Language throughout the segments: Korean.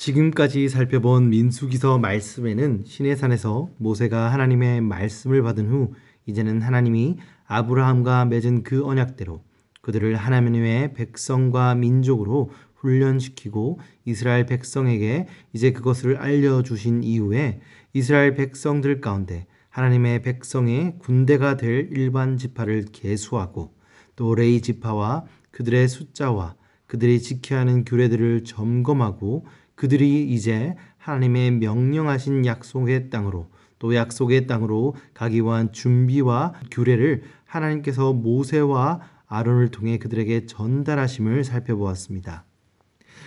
지금까지 살펴본 민수기서 말씀에는 시내산에서 모세가 하나님의 말씀을 받은 후 이제는 하나님이 아브라함과 맺은 그 언약대로 그들을 하나님의 백성과 민족으로 훈련시키고 이스라엘 백성에게 이제 그것을 알려주신 이후에 이스라엘 백성들 가운데 하나님의 백성의 군대가 될 일반 지파를 계수하고 또 레위 지파와 그들의 숫자와 그들이 지켜야 하는 규례들을 점검하고 그들이 이제 하나님의 명령하신 약속의 땅으로 또 약속의 땅으로 가기 위한 준비와 규례를 하나님께서 모세와 아론을 통해 그들에게 전달하심을 살펴보았습니다.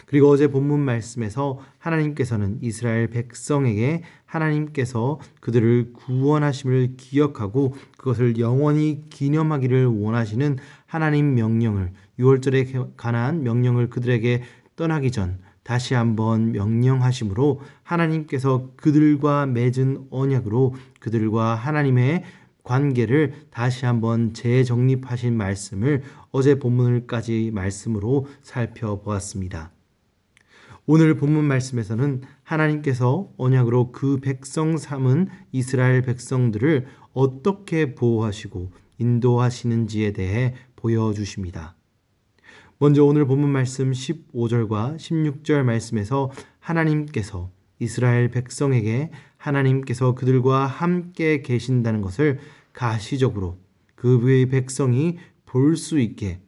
그리고 어제 본문 말씀에서 하나님께서는 이스라엘 백성에게 하나님께서 그들을 구원하심을 기억하고 그것을 영원히 기념하기를 원하시는 하나님 명령을 6월절에 관한 명령을 그들에게 떠나기 전 다시 한번 명령하심으로 하나님께서 그들과 맺은 언약으로 그들과 하나님의 관계를 다시 한번 재정립하신 말씀을 어제 본문을까지 말씀으로 살펴보았습니다. 오늘 본문 말씀에서는 하나님께서 언약으로 그 백성 삼은 이스라엘 백성들을 어떻게 보호하시고 인도하시는지에 대해 보여주십니다. 먼저 오늘 본문 말씀 15절과 16절 말씀에서 하나님께서 이스라엘 백성에게 하나님께서 그들과 함께 계신다는 것을 가시적으로 그의 백성이 볼 수 있게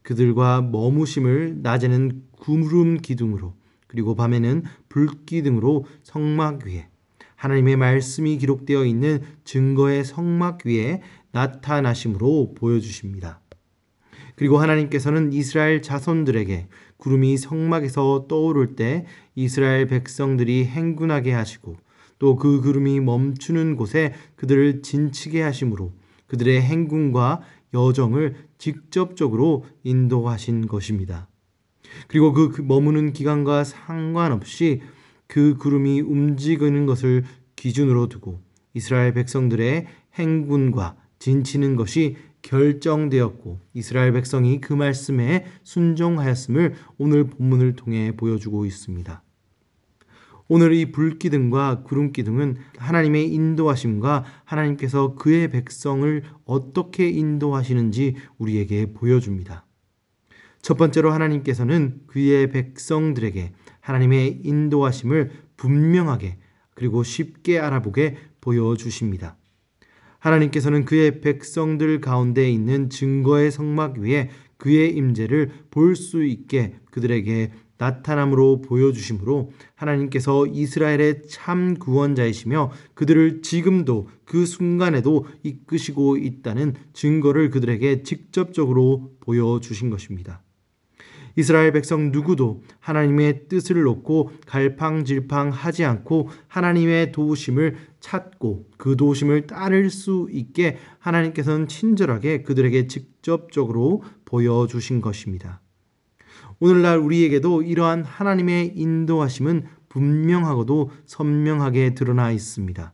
그들과 머무심을 낮에는 구름 기둥으로 그리고 밤에는 불기둥으로 성막 위에 하나님의 말씀이 기록되어 있는 증거의 성막 위에 나타나심으로 보여주십니다. 그리고 하나님께서는 이스라엘 자손들에게 구름이 성막에서 떠오를 때 이스라엘 백성들이 행군하게 하시고 또 그 구름이 멈추는 곳에 그들을 진치게 하심으로 그들의 행군과 여정을 직접적으로 인도하신 것입니다. 그리고 그 머무는 기간과 상관없이 그 구름이 움직이는 것을 기준으로 두고 이스라엘 백성들의 행군과 진치는 것이 결정되었고 이스라엘 백성이 그 말씀에 순종하였음을 오늘 본문을 통해 보여주고 있습니다. 오늘 이 불기둥과 구름기둥은 하나님의 인도하심과 하나님께서 그의 백성을 어떻게 인도하시는지 우리에게 보여줍니다. 첫 번째로 하나님께서는 그의 백성들에게 하나님의 인도하심을 분명하게 그리고 쉽게 알아보게 보여주십니다. 하나님께서는 그의 백성들 가운데 있는 증거의 성막 위에 그의 임재를 볼 수 있게 그들에게 나타남으로 보여주심으로 하나님께서 이스라엘의 참 구원자이시며 그들을 지금도 그 순간에도 이끄시고 있다는 증거를 그들에게 직접적으로 보여주신 것입니다. 이스라엘 백성 누구도 하나님의 뜻을 놓고 갈팡질팡하지 않고 하나님의 도우심을 찾고 그 도우심을 따를 수 있게 하나님께서는 친절하게 그들에게 직접적으로 보여주신 것입니다. 오늘날 우리에게도 이러한 하나님의 인도하심은 분명하고도 선명하게 드러나 있습니다.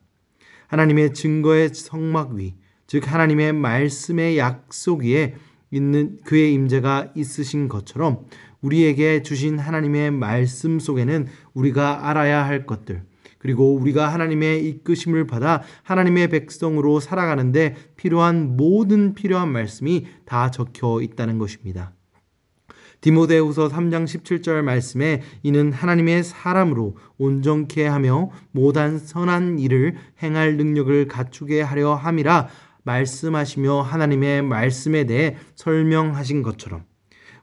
하나님의 증거의 성막 위, 즉 하나님의 말씀의 약속 위에 있는 그의 임재가 있으신 것처럼 우리에게 주신 하나님의 말씀 속에는 우리가 알아야 할 것들 그리고 우리가 하나님의 이끄심을 받아 하나님의 백성으로 살아가는데 필요한 모든 필요한 말씀이 다 적혀 있다는 것입니다. 디모데후서 3장 17절 말씀에 이는 하나님의 사람으로 온전케 하며 모든 선한 일을 행할 능력을 갖추게 하려 함이라 말씀하시며 하나님의 말씀에 대해 설명하신 것처럼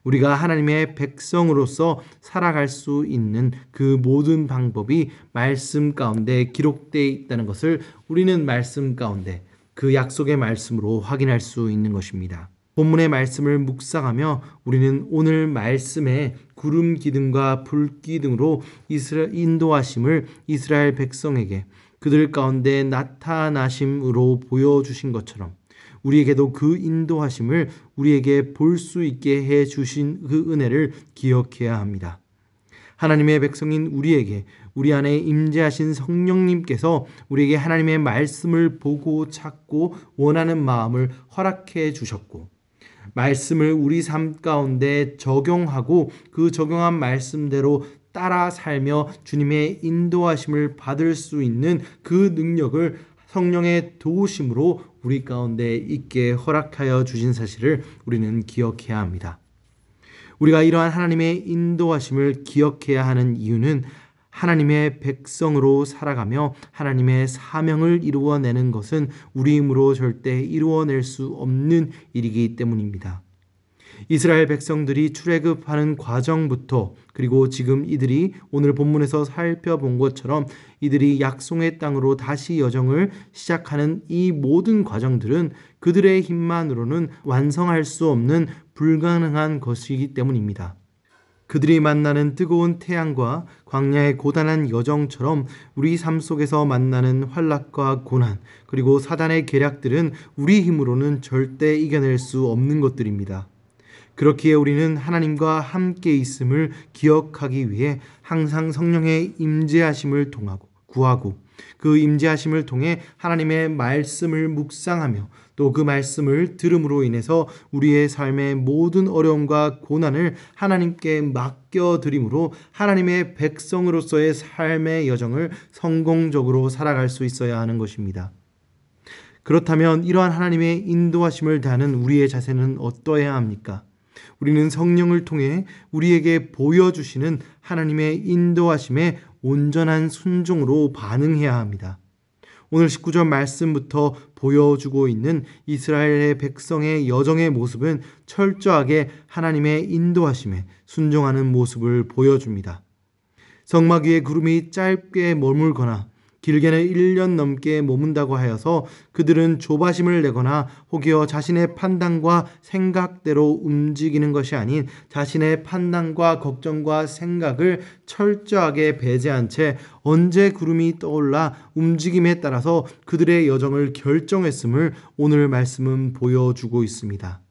우리가 하나님의 백성으로서 살아갈 수 있는 그 모든 방법이 말씀 가운데 기록되어 있다는 것을 우리는 말씀 가운데 그 약속의 말씀으로 확인할 수 있는 것입니다. 본문의 말씀을 묵상하며 우리는 오늘 말씀에 구름 기둥과 불 기둥으로 인도하심을 이스라엘 백성에게 그들 가운데 나타나심으로 보여주신 것처럼 우리에게도 그 인도하심을 우리에게 볼 수 있게 해주신 그 은혜를 기억해야 합니다. 하나님의 백성인 우리에게 우리 안에 임재하신 성령님께서 우리에게 하나님의 말씀을 보고 찾고 원하는 마음을 허락해 주셨고 말씀을 우리 삶 가운데 적용하고 그 적용한 말씀대로 따라 살며 주님의 인도하심을 받을 수 있는 그 능력을 성령의 도우심으로 우리 가운데 있게 허락하여 주신 사실을 우리는 기억해야 합니다. 우리가 이러한 하나님의 인도하심을 기억해야 하는 이유는 하나님의 백성으로 살아가며 하나님의 사명을 이루어내는 것은 우리 힘으로 절대 이루어낼 수 없는 일이기 때문입니다. 이스라엘 백성들이 출애굽하는 과정부터 그리고 지금 이들이 오늘 본문에서 살펴본 것처럼 이들이 약속의 땅으로 다시 여정을 시작하는 이 모든 과정들은 그들의 힘만으로는 완성할 수 없는 불가능한 것이기 때문입니다. 그들이 만나는 뜨거운 태양과 광야의 고단한 여정처럼 우리 삶 속에서 만나는 환락과 고난 그리고 사단의 계략들은 우리 힘으로는 절대 이겨낼 수 없는 것들입니다. 그렇기에 우리는 하나님과 함께 있음을 기억하기 위해 항상 성령의 임재하심을 구하고 그 임재하심을 통해 하나님의 말씀을 묵상하며 또 그 말씀을 들음으로 인해서 우리의 삶의 모든 어려움과 고난을 하나님께 맡겨드림으로 하나님의 백성으로서의 삶의 여정을 성공적으로 살아갈 수 있어야 하는 것입니다. 그렇다면 이러한 하나님의 인도하심을 다하는 우리의 자세는 어떠해야 합니까? 우리는 성령을 통해 우리에게 보여주시는 하나님의 인도하심에 온전한 순종으로 반응해야 합니다. 오늘 19절 말씀부터 보여주고 있는 이스라엘의 백성의 여정의 모습은 철저하게 하나님의 인도하심에 순종하는 모습을 보여줍니다. 성막 위에 구름이 짧게 머물거나 길게는 1년 넘게 머문다고 하여서 그들은 조바심을 내거나 혹여 자신의 판단과 생각대로 움직이는 것이 아닌 자신의 판단과 걱정과 생각을 철저하게 배제한 채 언제 구름이 떠올라 움직임에 따라서 그들의 여정을 결정했음을 오늘 말씀은 보여주고 있습니다.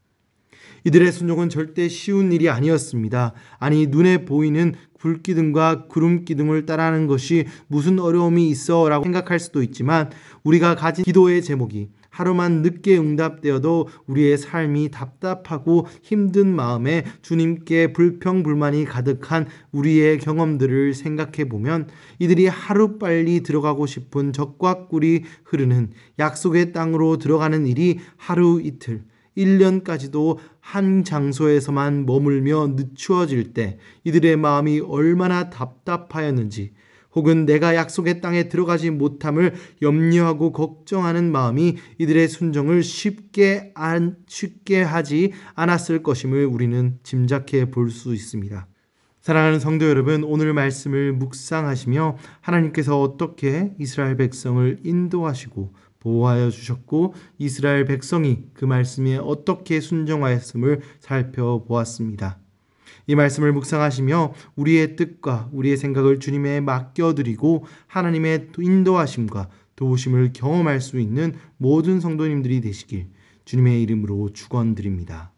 이들의 순종은 절대 쉬운 일이 아니었습니다. 아니, 눈에 보이는 불기둥과 구름기둥을 따라하는 것이 무슨 어려움이 있어 라고 생각할 수도 있지만 우리가 가진 기도의 제목이 하루만 늦게 응답되어도 우리의 삶이 답답하고 힘든 마음에 주님께 불평불만이 가득한 우리의 경험들을 생각해 보면 이들이 하루빨리 들어가고 싶은 적과 꿀이 흐르는 약속의 땅으로 들어가는 일이 하루 이틀 1년까지도 한 장소에서만 머물며 늦추어질 때 이들의 마음이 얼마나 답답하였는지 혹은 내가 약속의 땅에 들어가지 못함을 염려하고 걱정하는 마음이 이들의 순종을 쉽게 하지 않았을 것임을 우리는 짐작해 볼 수 있습니다. 사랑하는 성도 여러분, 오늘 말씀을 묵상하시며 하나님께서 어떻게 이스라엘 백성을 인도하시고 보호하여 주셨고 이스라엘 백성이 그 말씀에 어떻게 순종하였음을 살펴보았습니다. 이 말씀을 묵상하시며 우리의 뜻과 우리의 생각을 주님에 맡겨드리고 하나님의 인도하심과 도우심을 경험할 수 있는 모든 성도님들이 되시길 주님의 이름으로 축원드립니다.